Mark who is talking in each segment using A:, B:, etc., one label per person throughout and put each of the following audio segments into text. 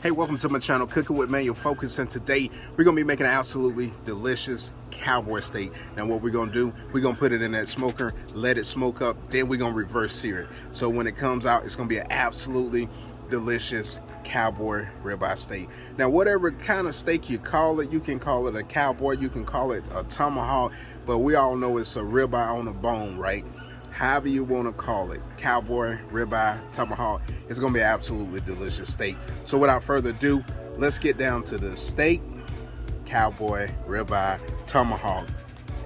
A: Hey, welcome to my channel, Cooking with Manual Focus, and today we're going to be making an absolutely delicious cowboy steak. Now what we're going to do, we're going to put it in that smoker, let it smoke up, then we're going to reverse sear it. So when it comes out, it's going to be an absolutely delicious cowboy ribeye steak. Now whatever kind of steak you call it, you can call it a cowboy, you can call it a tomahawk, but we all know it's a ribeye on a bone, right? However you want to call it, cowboy, ribeye, tomahawk, it's going to be an absolutely delicious steak. So without further ado, let's get down to the steak, cowboy, ribeye, tomahawk,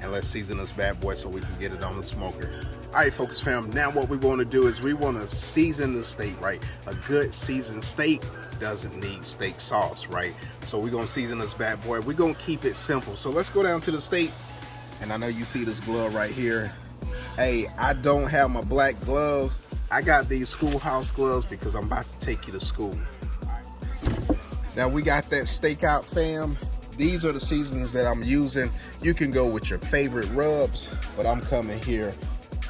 A: and let's season this bad boy so we can get it on the smoker. All right, folks, fam, now what we want to do is we want to season the steak, right? A good seasoned steak doesn't need steak sauce, right? So we're going to season this bad boy. We're going to keep it simple. So let's go down to the steak, and I know you see this glove right here. Hey, I don't have my black gloves. I got these schoolhouse gloves because I'm about to take you to school. Now we got that steak out, fam. These are the seasonings that I'm using. You can go with your favorite rubs, but I'm coming here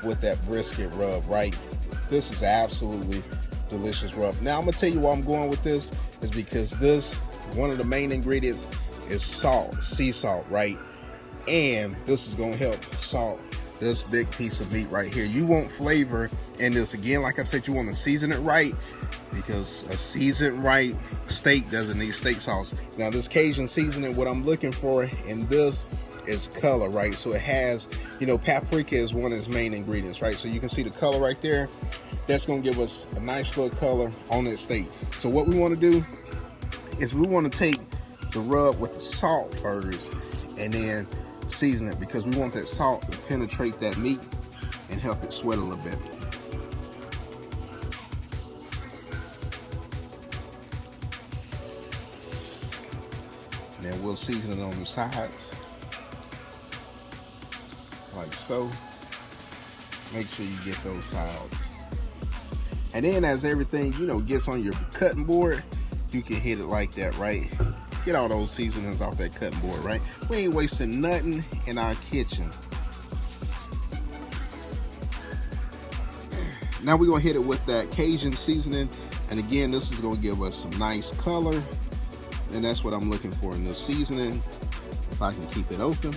A: with that brisket rub, right? This is absolutely delicious rub. Now I'm gonna tell you why I'm going with this is because this, one of the main ingredients is salt, sea salt, right? And this is gonna help salt this big piece of meat right here. You want flavor in this. Again, like I said, you want to season it right, because a seasoned right steak doesn't need steak sauce. Now this Cajun seasoning, what I'm looking for in this is color, right? So it has, you know, paprika is one of its main ingredients, right? So you can see the color right there. That's gonna give us a nice little color on that steak. So what we want to do is we want to take the rub with the salt first and then season it, because we want that salt to penetrate that meat and help it sweat a little bit. And then we'll season it on the sides like so. Make sure you get those sides, and then as everything, you know, gets on your cutting board, you can hit it like that, right? Get all those seasonings off that cutting board, right? We ain't wasting nothing in our kitchen. Now we're gonna hit it with that Cajun seasoning, and again, this is gonna give us some nice color, and that's what I'm looking for in this seasoning. If I can keep it open,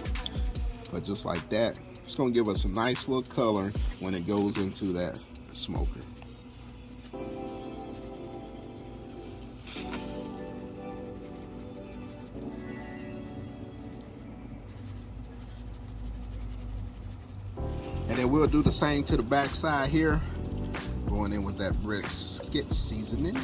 A: but just like that, it's gonna give us a nice little color when it goes into that smoker. And then we'll do the same to the back side here, going in with that brisket seasoning.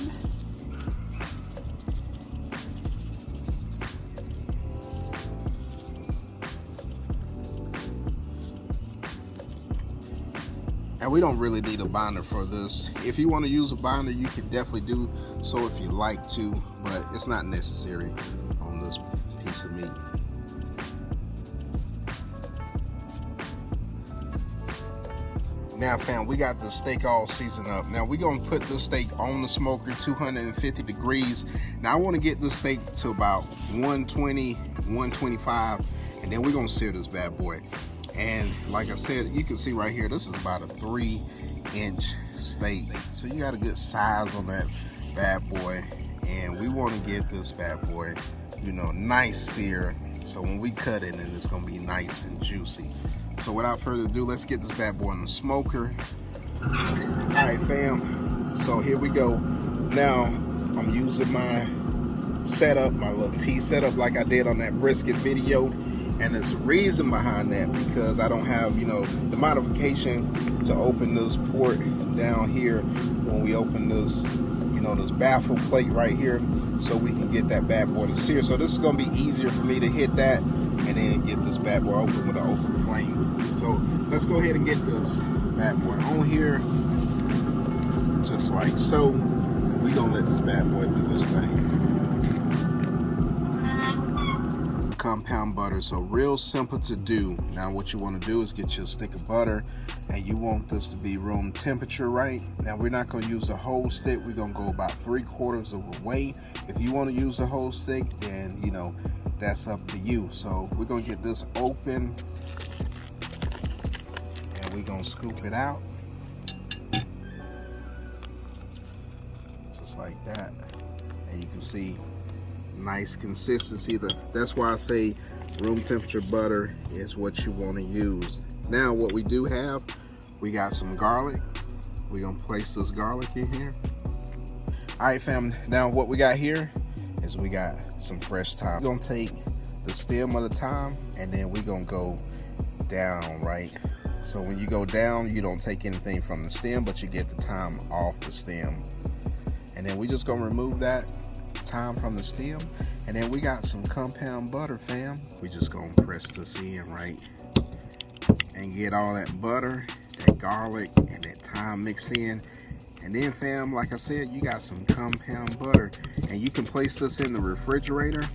A: And we don't really need a binder for this. If you want to use a binder, you can definitely do so if you like to, but it's not necessary on this piece of meat. Now fam, we got the steak all seasoned up. Now we're gonna put this steak on the smoker, 250 degrees. Now I wanna get this steak to about 120, 125, and then we're gonna sear this bad boy. And like I said, you can see right here, this is about a 3-inch steak. So you got a good size on that bad boy. And we wanna get this bad boy, you know, nice sear. So when we cut it, it's gonna be nice and juicy. So without further ado, let's get this bad boy in the smoker. All right, fam. So here we go. Now I'm using my setup, my little T setup, like I did on that brisket video. And there's a reason behind that, because I don't have, you know, the modification to open this port down here when we open this, you know, this baffle plate right here, so we can get that bad boy to sear. So this is gonna be easier for me to hit that and then get this bad boy open with an open flame. So let's go ahead and get this bad boy on here, just like so. We gonna let this bad boy do this thing. Compound butter, so real simple to do. Now what you want to do is get you a stick of butter, and you want this to be room temperature, right? Now we're not going to use the whole stick. We're going to go about 3/4 of the way. If you want to use the whole stick, then you know, that's up to you. So we're going to get this open, and we're going to scoop it out just like that. And you can see nice consistency. That's why I say room temperature butter is what you want to use. Now what we do have, we got some garlic. We're gonna place this garlic in here. All right, fam, now what we got here is we got some fresh thyme. We're gonna take the stem of the thyme and then we're gonna go down, right? So when you go down, you don't take anything from the stem, but you get the thyme off the stem. And then we just gonna remove that thyme from the stem. And then we got some compound butter, fam. We just gonna press this in, right? And get all that butter, that garlic, and that thyme mixed in. And then, fam, like I said, you got some compound butter. And you can place this in the refrigerator.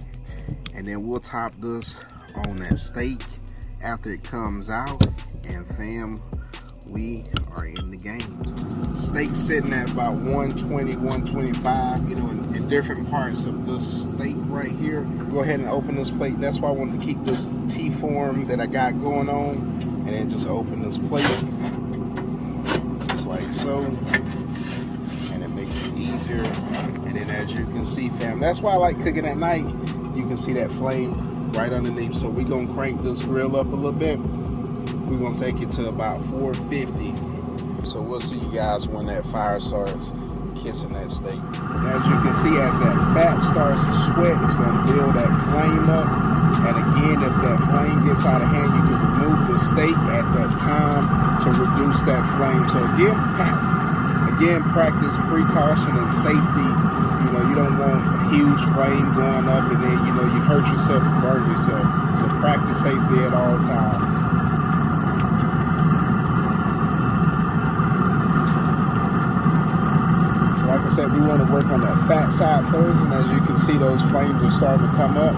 A: And then we'll top this on that steak after it comes out. And fam, we are in the game. Steak sitting at about 120, 125, you know, in different parts of this steak right here. Go ahead and open this plate. That's why I wanted to keep this T-form that I got going on. And then just open this plate. Just like so. And it makes it easier. And then as you can see, fam, that's why I like cooking at night. You can see that flame right underneath. So we're gonna crank this grill up a little bit. We're gonna take it to about 450. So we'll see you guys when that fire starts kissing that steak. As you can see, as that fat starts to sweat, it's gonna build that flame up. And again, if that flame gets out of hand, you can remove the steak at that time to reduce that flame. So again, practice precaution and safety. You know, you don't want a huge flame going up and then, you know, you hurt yourself and burn yourself. So practice safety at all times. Like I said, we want to work on that fat side first, and as you can see, those flames are starting to come up.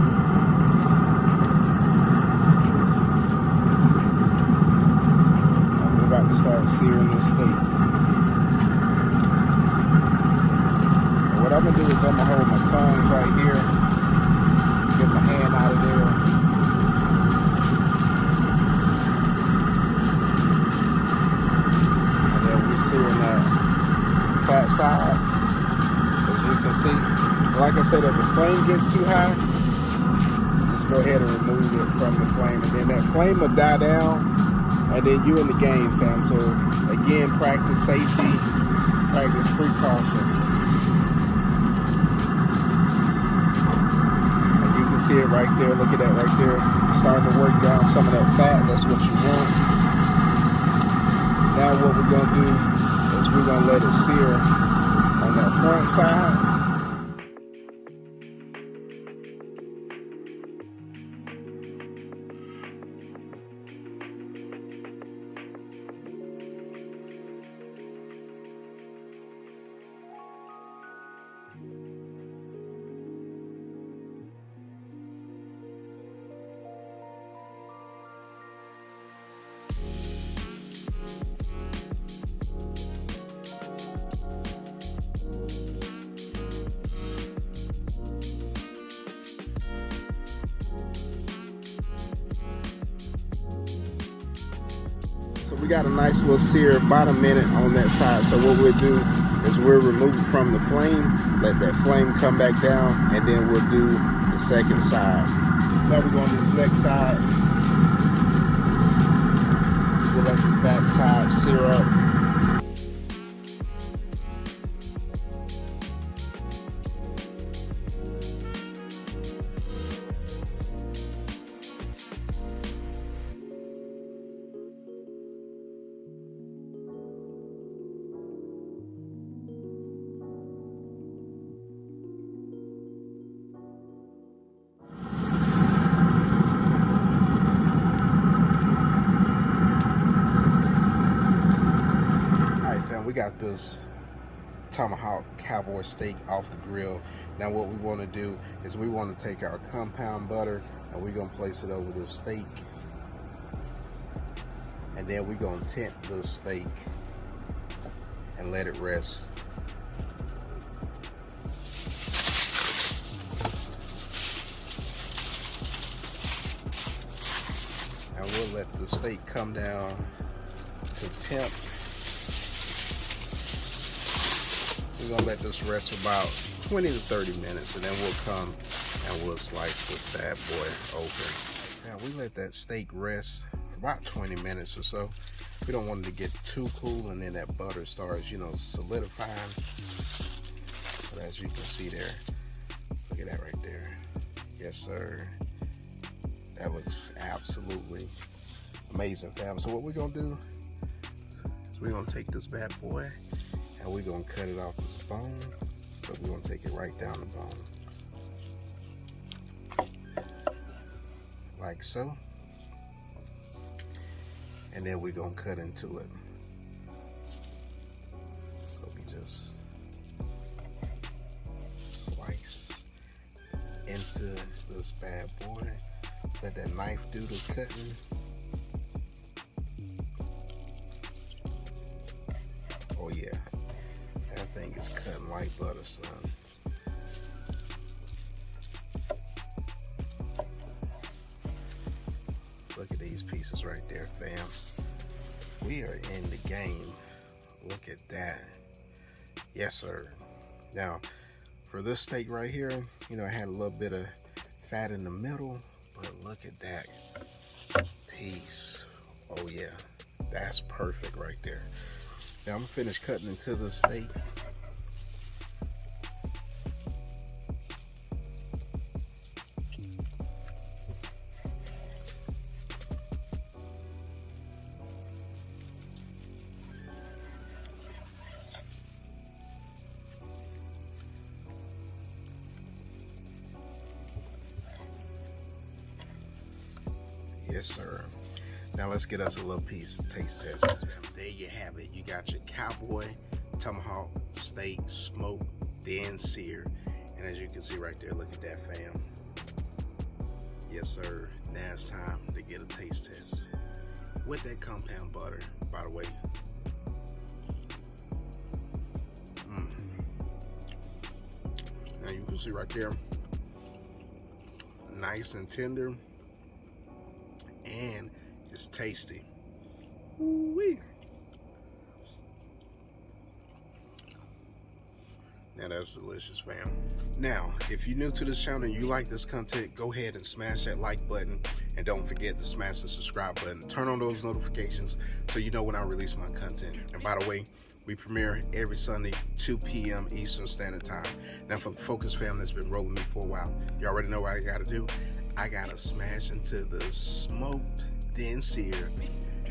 A: And we're about to start searing this steak. And what I'm going to do is I'm going to hold my tongs right here, get my hand out of there. And then we're searing that fat side. As you can see, like I said, if the flame gets too high, just go ahead and remove it from the flame, and then that flame will die down, and then you in the game, fam. So again, practice safety, practice precaution. And you can see it right there. Look at that right there, starting to work down some of that fat. That's what you want. Now what we're gonna do, we're gonna let it sear on that front side. So we got a nice little sear, about a minute on that side. So what we'll do is we'll remove it from the flame, let that flame come back down, and then we'll do the second side. Now we're going to this next side. We'll let the back side sear up. We got this Tomahawk Cowboy Steak off the grill. Now what we want to do is we want to take our compound butter and we're going to place it over the steak, and then we're going to temp the steak and let it rest. And we'll let the steak come down to temp. We're gonna let this rest for about 20 to 30 minutes, and then we'll come and we'll slice this bad boy open. Now we let that steak rest for about 20 minutes or so. We don't want it to get too cool and then that butter starts, you know, solidifying. But as you can see there, look at that right there. Yes, sir. That looks absolutely amazing, fam. So what we're gonna do is we're gonna take this bad boy and we're gonna cut it off this bone. So we're gonna take it right down the bone. Like so. And then we're gonna cut into it. So we just slice into this bad boy. Let that knife do the cutting. Oh yeah, that thing is cutting like butter, son. Look at these pieces right there, fam. We are in the game. Look at that. Yes, sir. Now, for this steak right here, you know, I had a little bit of fat in the middle, but look at that piece. Oh yeah, that's perfect right there. Now I'm gonna finish cutting into the steak. Yes, sir. Now let's get us a little piece taste test. There you have it. You got your Cowboy Tomahawk steak, smoked, then seared. And as you can see right there, look at that, fam. Yes, sir. Now it's time to get a taste test with that compound butter, by the way. Now you can see right there, nice and tender, and it's tasty. Ooh-wee. Now that's delicious, fam. Now, if you're new to this channel and you like this content, go ahead and smash that like button, and don't forget to smash the subscribe button. Turn on those notifications so you know when I release my content. And by the way, we premiere every Sunday, 2 p.m. Eastern Standard Time. Now for the Focus fam that's been rolling me for a while, you already know what I gotta do. I gotta smash into the smoked, then seared,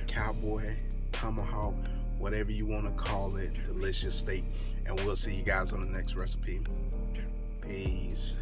A: Cowboy, Tomahawk, whatever you wanna call it, delicious steak. And we'll see you guys on the next recipe. Peace.